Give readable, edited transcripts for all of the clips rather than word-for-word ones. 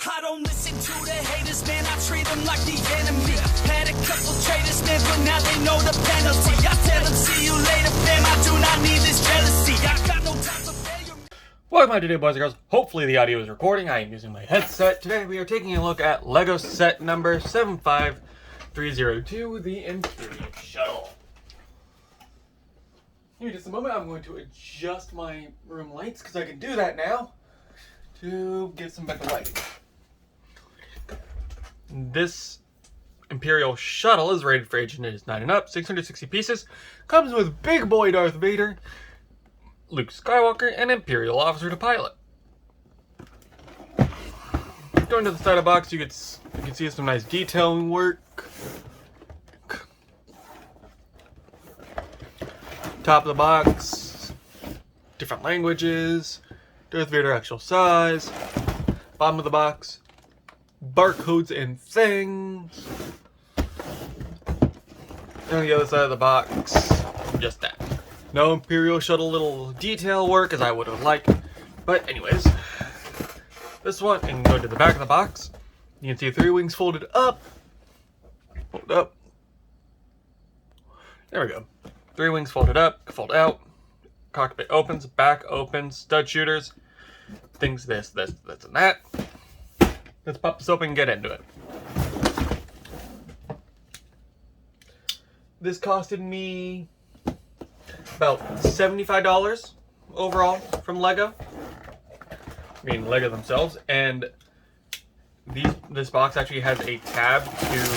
I don't listen to the haters, man, I treat them like the enemy. Had a couple traitors, man, but now they know the penalty. I tell them, see you later, fam, I do not need this jealousy. I got no time for failure. Welcome back today, boys and girls. Hopefully the audio is recording. I am using my headset. Today we are taking a look at LEGO set number 75302, the Imperial Shuttle. Give me just a moment. I'm going to adjust my room lights because I can do that now to get some better lighting. This Imperial Shuttle is rated for ages 9 and up, 660 pieces, comes with big boy Darth Vader, Luke Skywalker, and Imperial officer to pilot. Going to the side of the box, you can see some nice detailing work. Top of the box, different languages, Darth Vader actual size. Bottom of the box, barcodes and things. And on the other side of the box, just that. No Imperial Shuttle little detail work as I would have liked. But anyways, this one, and go to the back of the box. You can see 3 wings folded up. Fold up. There we go. 3 wings folded up, fold out. Cockpit opens, back opens, stud shooters. Things this, and that. Let's pop this open and get into it. This costed me about $75 overall from LEGO. I mean, LEGO themselves. And this box actually has a tab to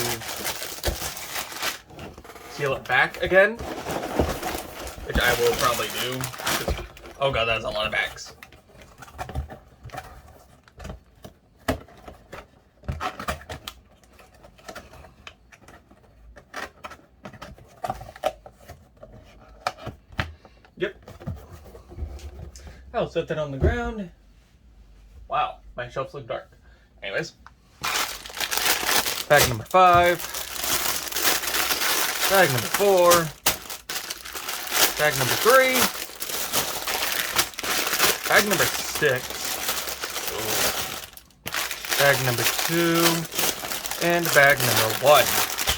seal it back again, which I will probably do. Oh god, that's a lot of bags. Yep. I'll set that on the ground. Wow, my shelves look dark. Anyways. Bag number 5. Bag number 4. Bag number 3. Bag number 6. Bag number 2. And bag number 1.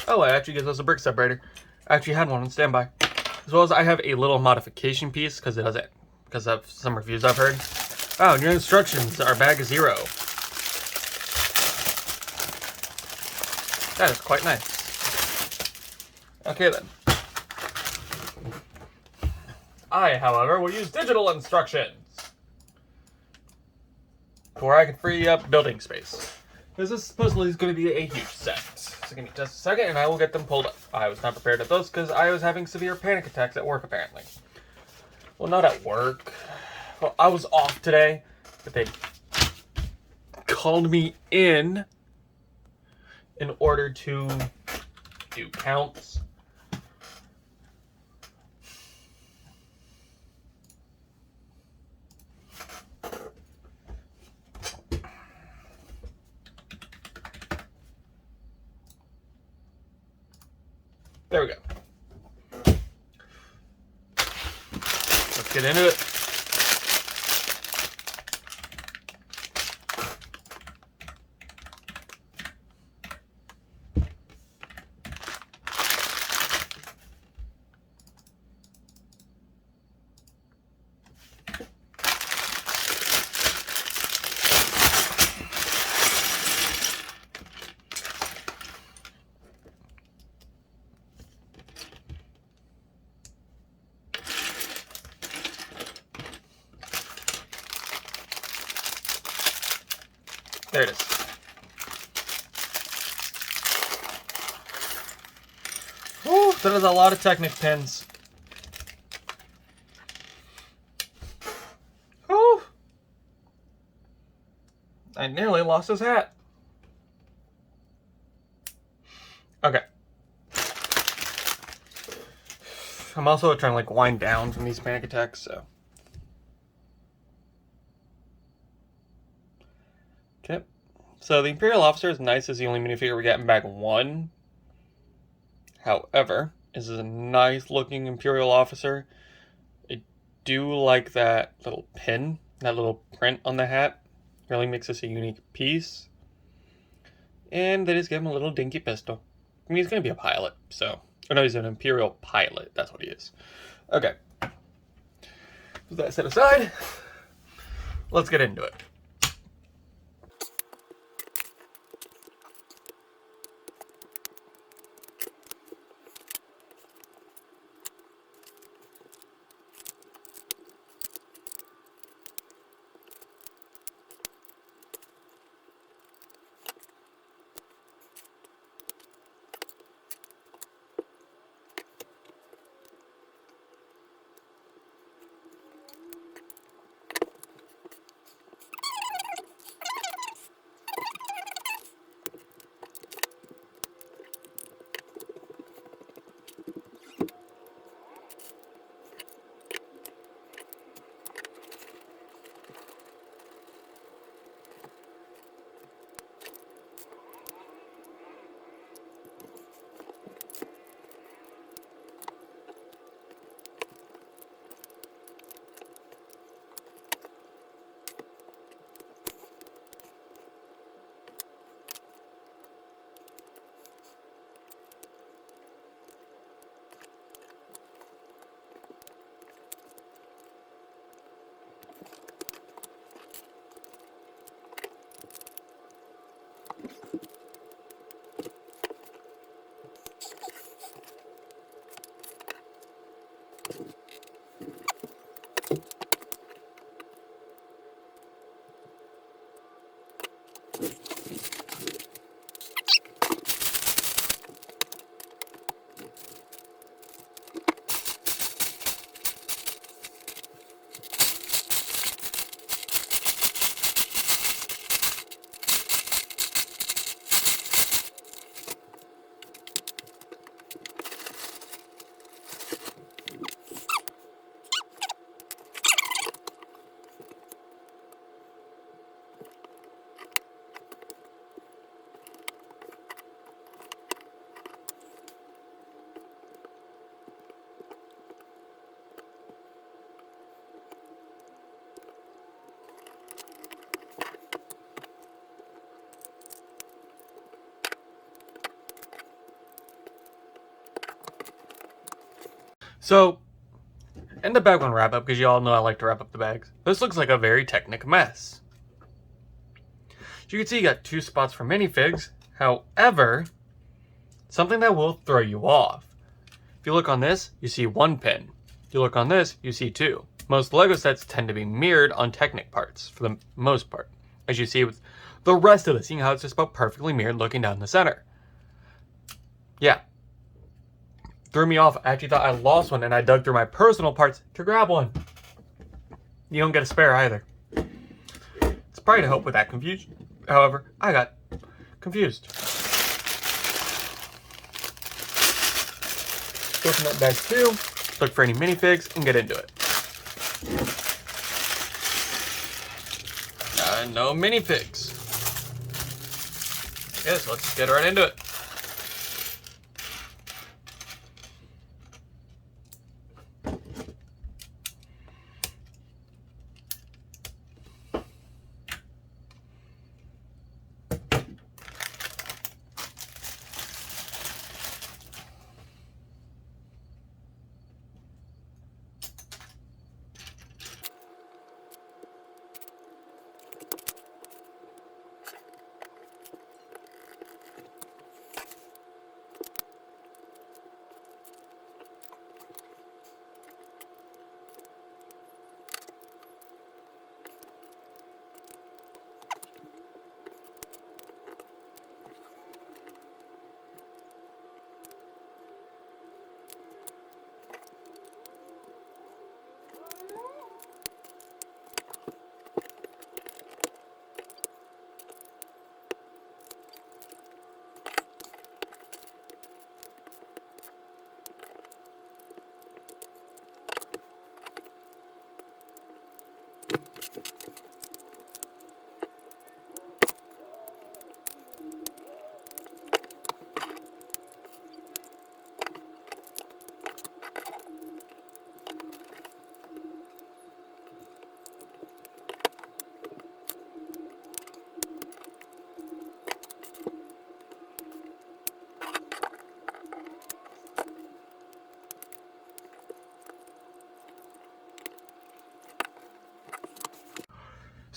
Oh, it actually gives us a brick separator. I actually had one on standby. As well as I have a little modification piece because of some reviews I've heard. Oh, and your instructions are bag 0. That is quite nice. Okay then. I, however, will use digital instructions where I can free up building space. Because this supposedly is going to be a huge set. So give me just a second and I will get them pulled up. I was not prepared at those because I was having severe panic attacks at work apparently. Well, not at work. Well, I was off today, but they called me in order to do counts. There we go. Let's get into it. There it is. Woo, that is a lot of Technic pins. Woo. I nearly lost his hat. Okay. I'm also trying to like wind down from these panic attacks, so. Okay. So the Imperial officer is nice as the only minifigure we got in bag 1. However, this is a nice looking Imperial officer. I do like that little pin, that little print on the hat. Really makes this a unique piece. And they just give him a little dinky pistol. I mean, he's going to be a pilot, so... Oh no, he's an Imperial pilot. That's what he is. Okay. With that set aside, let's get into it. So, and the bag one wrap up, because you all know I like to wrap up the bags. This looks like a very Technic mess. As you can see, you got 2 spots for minifigs. However, something that will throw you off. If you look on this, you see 1 pin. If you look on this, you see 2. Most LEGO sets tend to be mirrored on Technic parts, for the most part. As you see with the rest of this, seeing how it's just about perfectly mirrored looking down the center. Yeah. Threw me off. I actually thought I lost one, and I dug through my personal parts to grab one. You don't get a spare either. It's probably to help with that confusion. However, I got confused. Open up bag 2, look for any minifigs, and get into it. No minifigs. I guess let's get right into it.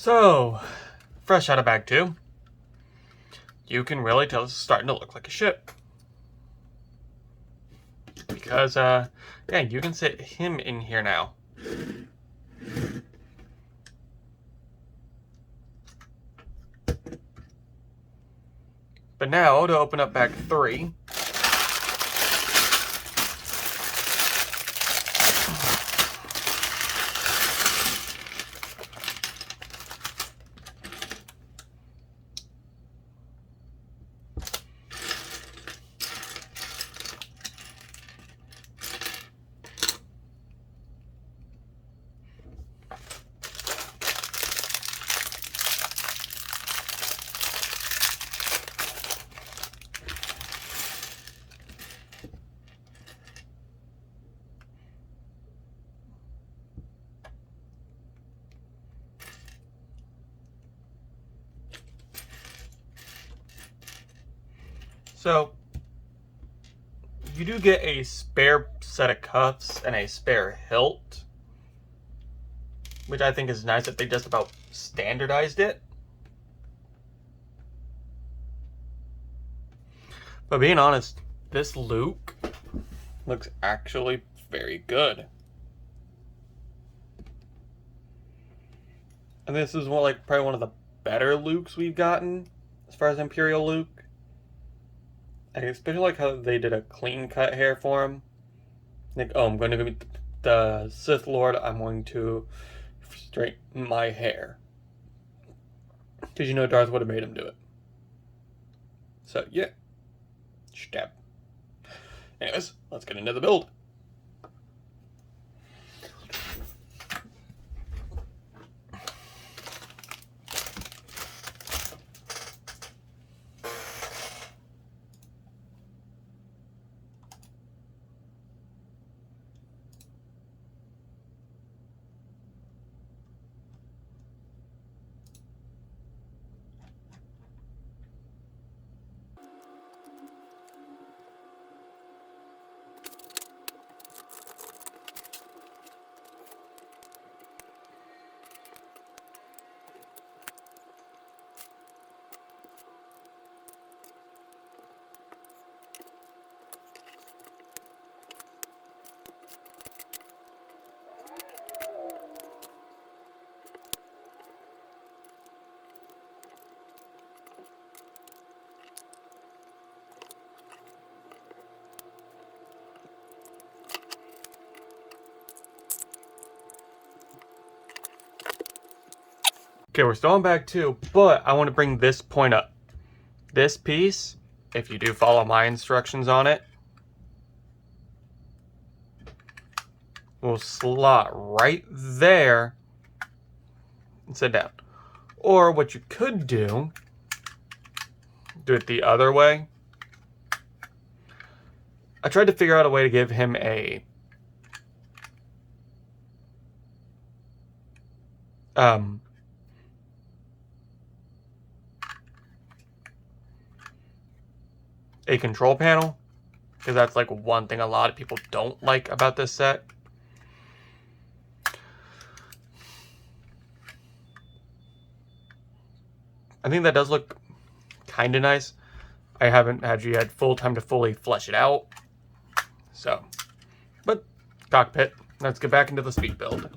So, fresh out of bag 2, you can really tell this is starting to look like a ship. Because, yeah, you can sit him in here now. But now, to open up bag 3, so you do get a spare set of cuffs and a spare hilt, which I think is nice that they just about standardized it. But being honest, this Luke looks actually very good. And this is probably one of the better Lukes we've gotten as far as Imperial Luke. I especially like how they did a clean cut hair for him. Like, oh, I'm going to be the Sith Lord, I'm going to straighten my hair. Because you know Darth would have made him do it. So, yeah. Stab. Anyways, let's get into the build. Okay, we're still on bag 2, but I want to bring this point up. This piece, if you do follow my instructions on it, will slot right there and sit down. Or what you could do it the other way. I tried to figure out a way to give him a control panel, because that's like one thing a lot of people don't like about this set. I think that does look kind of nice. I haven't actually had full time to fully flesh it out. So, but cockpit, let's get back into the speed build.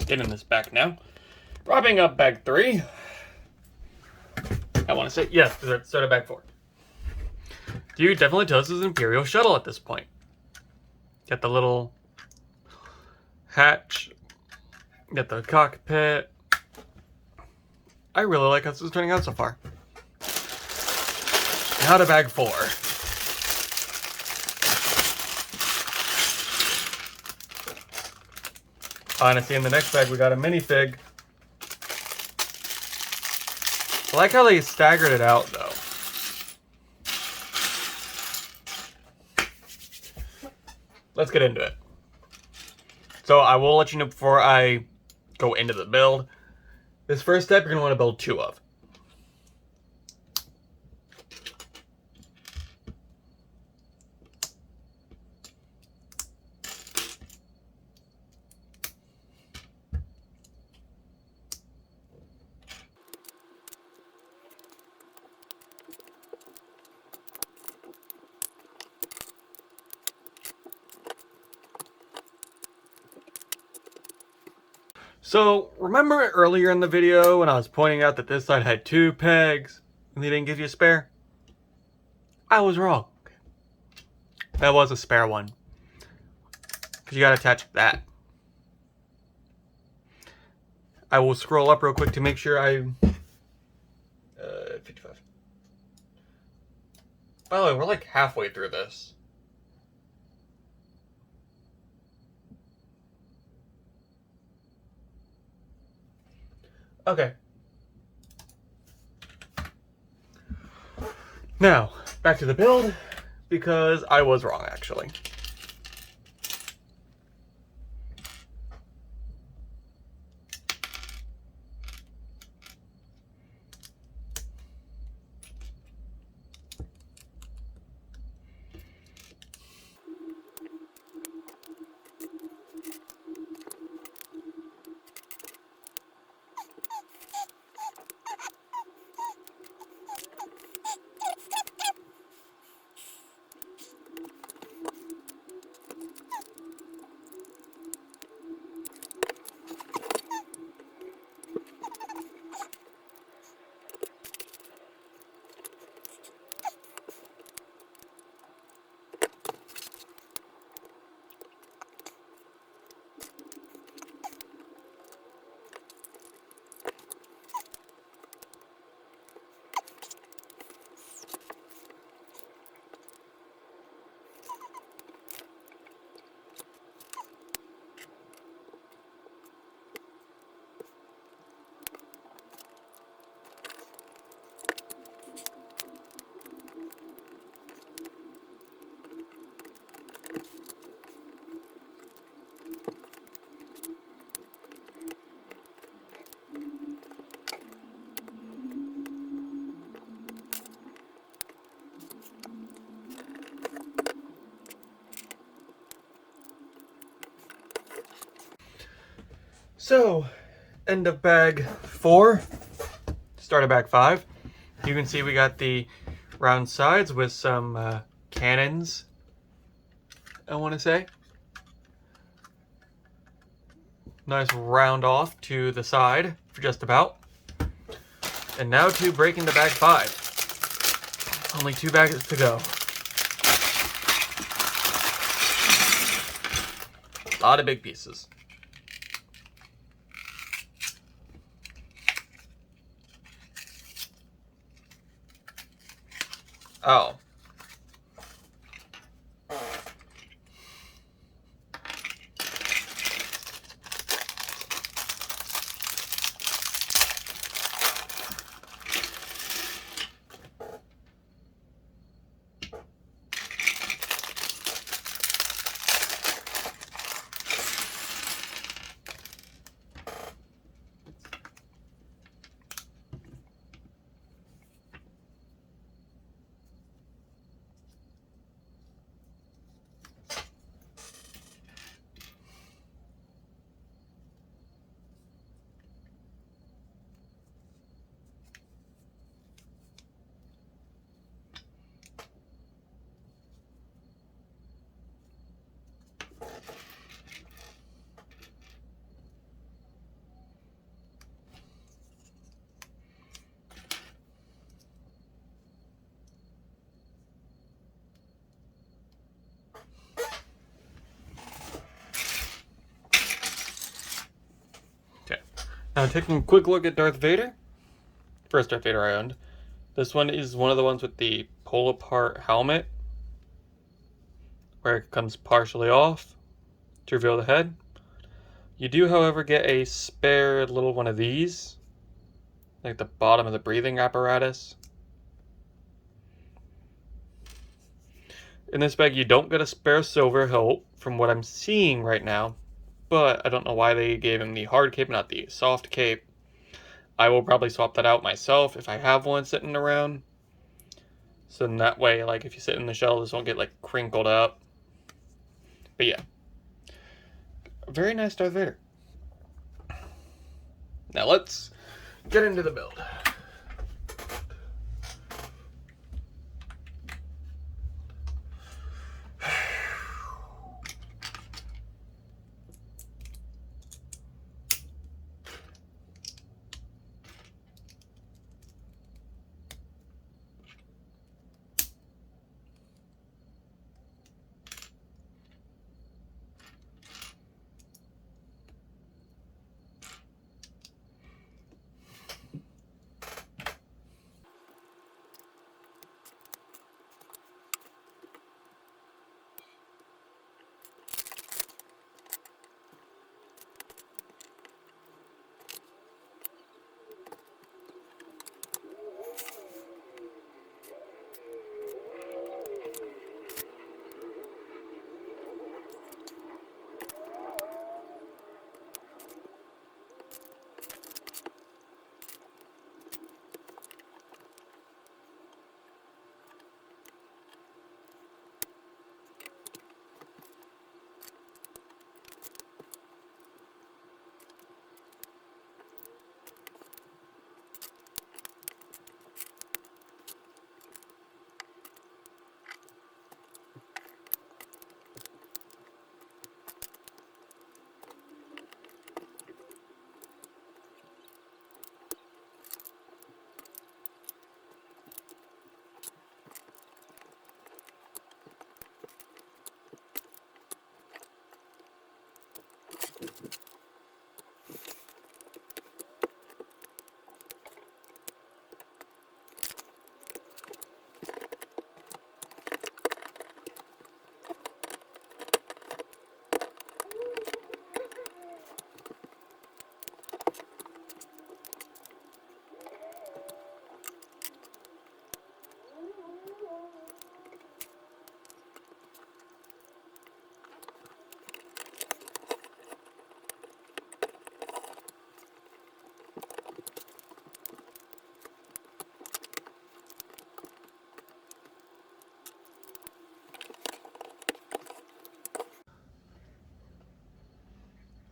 getting this back now. Wrapping up bag 3. I want to say, yes, start of bag 4. Dude, definitely tells us an Imperial Shuttle at this point. Got the little hatch. Got the cockpit. I really like how this is turning out so far. Now to bag 4. Honestly, in the next bag we got a minifig. I like how they staggered it out though. Let's get into it. So I will let you know before I go into the build. This first step you're going to want to build 2 of. So, remember earlier in the video when I was pointing out that this side had 2 pegs and they didn't give you a spare? I was wrong. That was a spare one. Because you gotta attach that. I will scroll up real quick to make sure I... 55. By the way, we're like halfway through this. Okay. Now, back to the build, because I was wrong, actually. So, end of bag 4, start of bag 5. You can see we got the round sides with some cannons, I want to say. Nice round off to the side for just about. And now to break into bag 5. Only 2 bags to go. A lot of big pieces. Oh. Now taking a quick look at Darth Vader. First Darth Vader I owned. This one is one of the ones with the pull-apart helmet, where it comes partially off to reveal the head. You do, however, get a spare little one of these, like the bottom of the breathing apparatus. In this bag, you don't get a spare silver hilt, from what I'm seeing right now, but I don't know why they gave him the hard cape, not the soft cape. I will probably swap that out myself if I have one sitting around. So in that way, like if you sit in the shuttle, this won't get like crinkled up. But yeah, very nice Darth Vader. Now let's get into the build.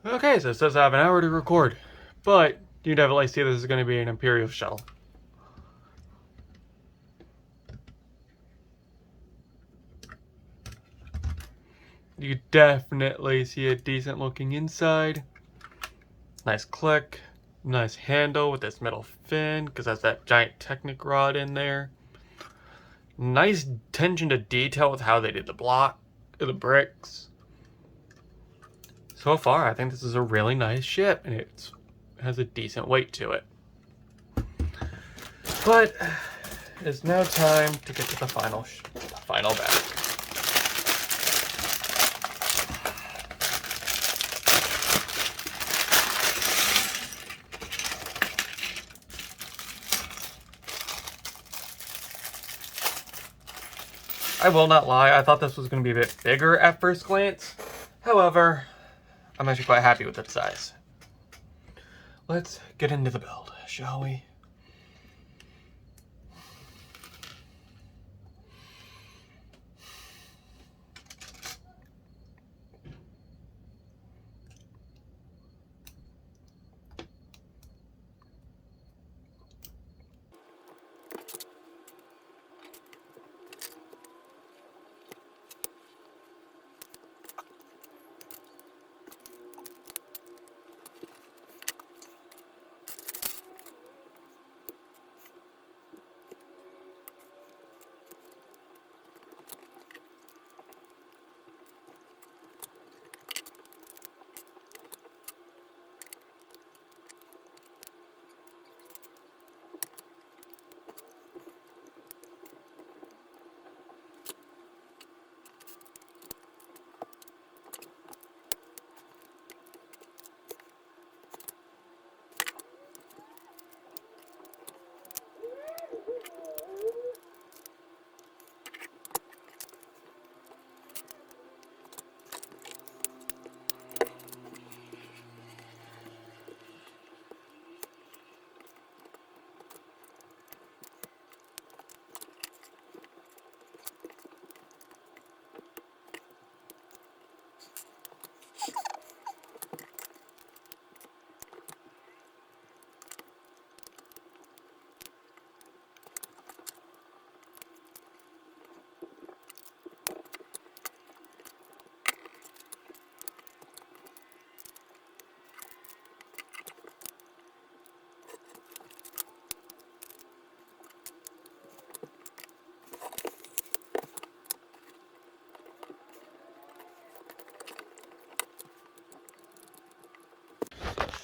Okay, so it says I have an hour to record, but you definitely see this is going to be an Imperial Shuttle. You definitely see a decent looking inside. Nice click, nice handle with this metal fin, because that's that giant Technic rod in there. Nice attention to detail with how they did the block, the bricks. So far, I think this is a really nice ship, and it has a decent weight to it. But it's now time to get to the final bag. I will not lie, I thought this was going to be a bit bigger at first glance. However, I'm actually quite happy with its size. Let's get into the build, shall we?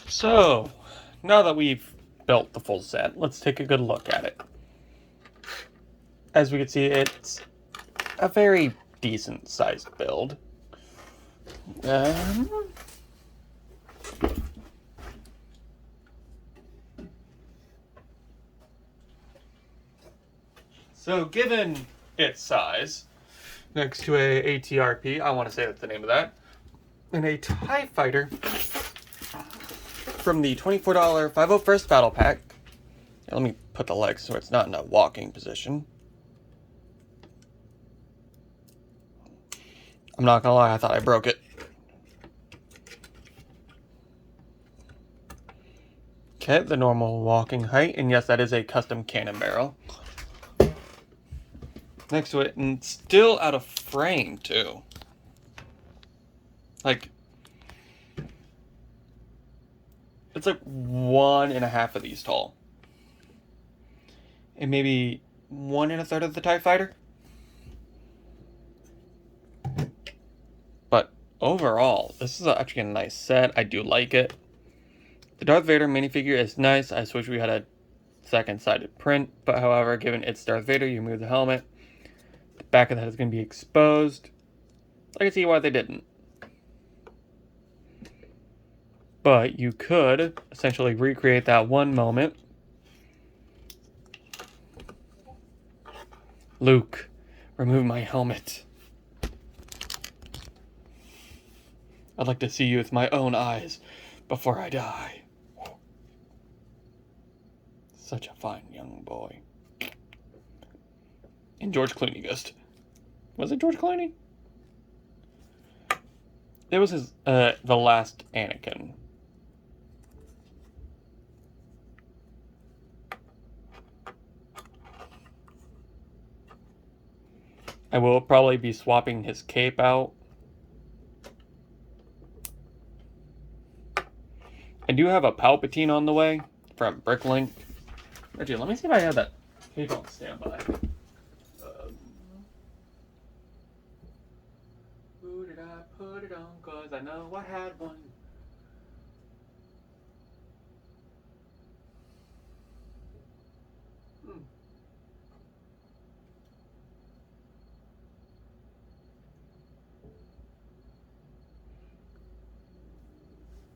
So, now that we've built the full set, let's take a good look at it. As we can see, it's a very decent sized build. So given its size, next to a ATRP, I want to say that's the name of that, and a TIE Fighter from the $24 501st Battle Pack. Let me put the legs so it's not in a walking position. I'm not gonna lie, I thought I broke it. Okay, the normal walking height, and yes, that is a custom cannon barrel. Next to it, and still out of frame, too. Like, it's like 1.5 of these tall. And maybe 1 1/3 of the TIE Fighter. But overall, this is actually a nice set. I do like it. The Darth Vader minifigure is nice. I just wish we had a second-sided print. But however, given it's Darth Vader, you remove the helmet. The back of the head is going to be exposed. I can see why they didn't. But you could essentially recreate that one moment. Luke, remove my helmet. I'd like to see you with my own eyes before I die. Such a fine young boy. And George Clooney ghost. Was it George Clooney? It was his, the last Anakin. I will probably be swapping his cape out. I do have a Palpatine on the way from Bricklink. Actually, let me see if I have that cape on standby. Who did I put it on? Cause I know I had one.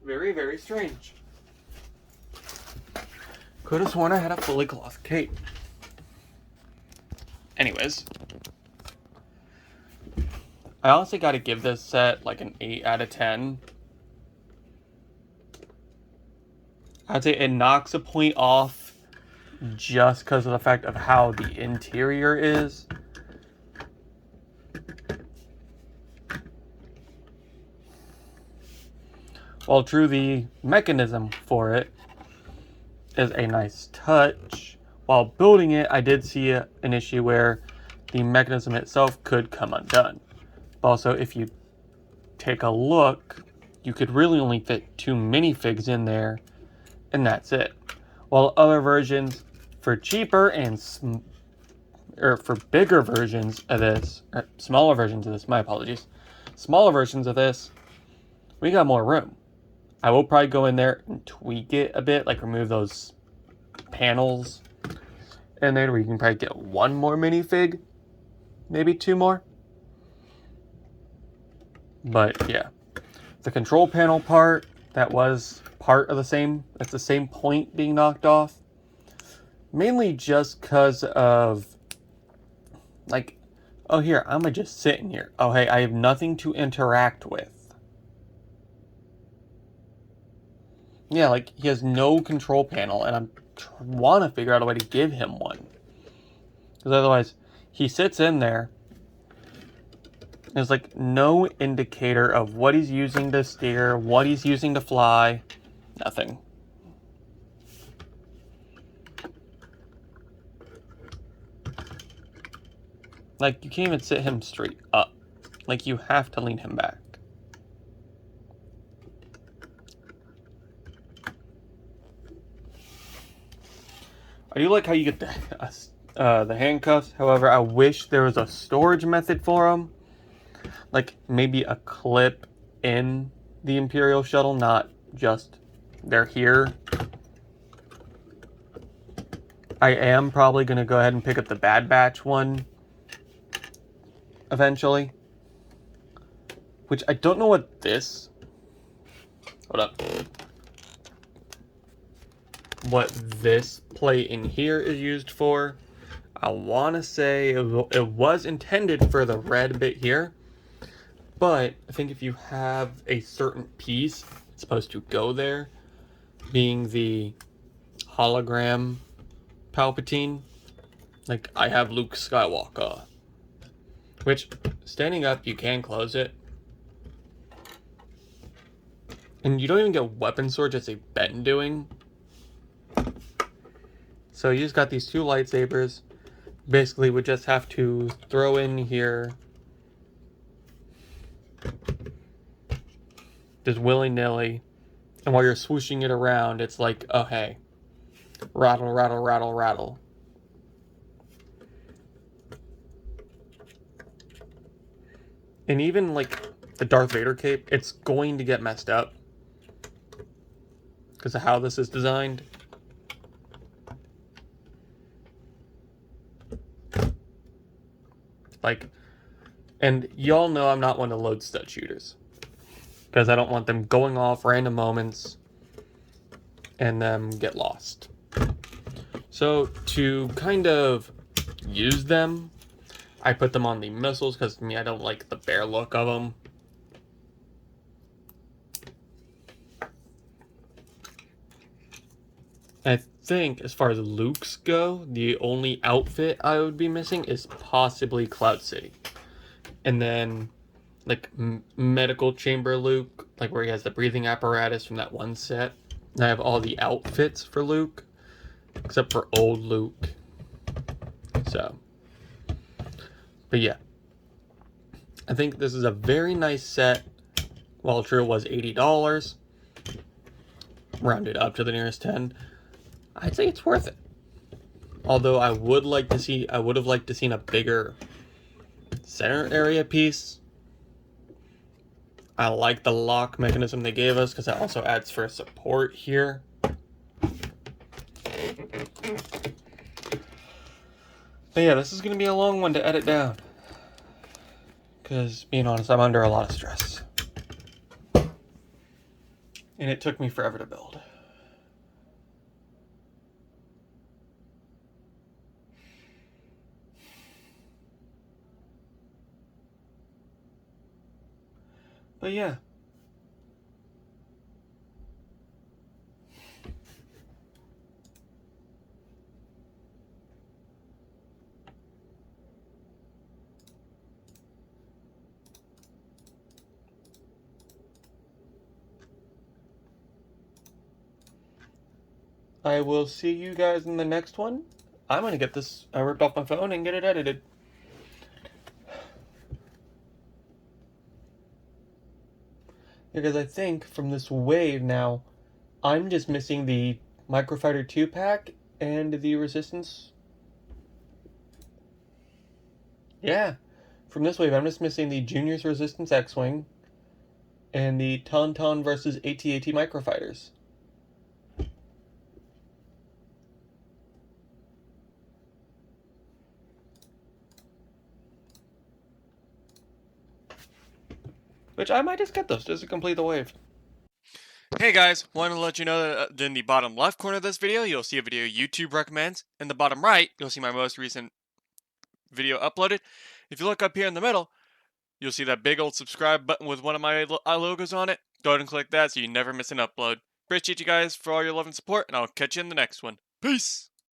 Very, very strange. Could have sworn I had a fully cloth cape. Anyways. I honestly gotta give this set like an 8 out of 10. I'd say it knocks a point off just because of the fact of how the interior is. While true, the mechanism for it is a nice touch. While building it, I did see an issue where the mechanism itself could come undone. But also, if you take a look, you could really only fit 2 minifigs in there, and that's it. While other versions, for cheaper and for bigger versions of this, or smaller versions of this, my apologies, smaller versions of this, we got more room. I will probably go in there and tweak it a bit, like remove those panels in there where you can probably get 1 more minifig, maybe 2 more. But yeah, the control panel part, that was part of the same, that's the same point being knocked off. Mainly just because of, like, oh here, I'm just sitting here. Oh hey, I have nothing to interact with. Yeah, like, he has no control panel, and I want to figure out a way to give him one. Because otherwise, he sits in there. There's, like, no indicator of what he's using to steer, what he's using to fly. Nothing. Like, you can't even sit him straight up. Like, you have to lean him back. I do like how you get the handcuffs. However, I wish there was a storage method for them. Like maybe a clip in the Imperial Shuttle, not just they're here. I am probably going to go ahead and pick up the Bad Batch one eventually. Which I don't know what this... Hold up. What this plate in here is used for. I want to say it was intended for the red bit here. But I think if you have a certain piece, it's supposed to go there. Being the hologram Palpatine. Like, I have Luke Skywalker. Which, standing up, you can close it. And you don't even get weapon sword, just a bend doing. So you just got these two lightsabers. Basically, we just have to throw in here. Just willy-nilly. And while you're swooshing it around, it's like, oh hey. Rattle, rattle, rattle, rattle. And even, like, the Darth Vader cape, it's going to get messed up. Because of how this is designed. Like, and y'all know I'm not one to load stud shooters. Because I don't want them going off random moments and them get lost. So, to kind of use them, I put them on the missiles because to me, I don't like the bare look of them. I think, as far as Luke's go, the only outfit I would be missing is possibly Cloud City. And then, like, medical chamber Luke, like where he has the breathing apparatus from that one set. And I have all the outfits for Luke, except for old Luke. So, but yeah. I think this is a very nice set. While true it was $80, rounded up to the nearest 10, I'd say it's worth it. Although I would have liked to seen a bigger center area piece. I like the lock mechanism they gave us because that also adds for support here. But yeah, this is going to be a long one to edit down. Because, being honest, I'm under a lot of stress. And it took me forever to build. But yeah. I will see you guys in the next one. I'm going to get this ripped off my phone and get it edited. Because I think from this wave now, I'm just missing the Microfighter 2 pack and the Resistance. Yeah, from this wave, I'm just missing the Junior's Resistance X-Wing and the Tauntaun versus AT-AT Microfighters. Which I might just get those just to complete the wave. Hey guys, wanted to let you know that in the bottom left corner of this video, you'll see a video YouTube recommends. In the bottom right, you'll see my most recent video uploaded. If you look up here in the middle, you'll see that big old subscribe button with one of my logos on it. Go ahead and click that so you never miss an upload. Appreciate you guys for all your love and support, and I'll catch you in the next one. Peace!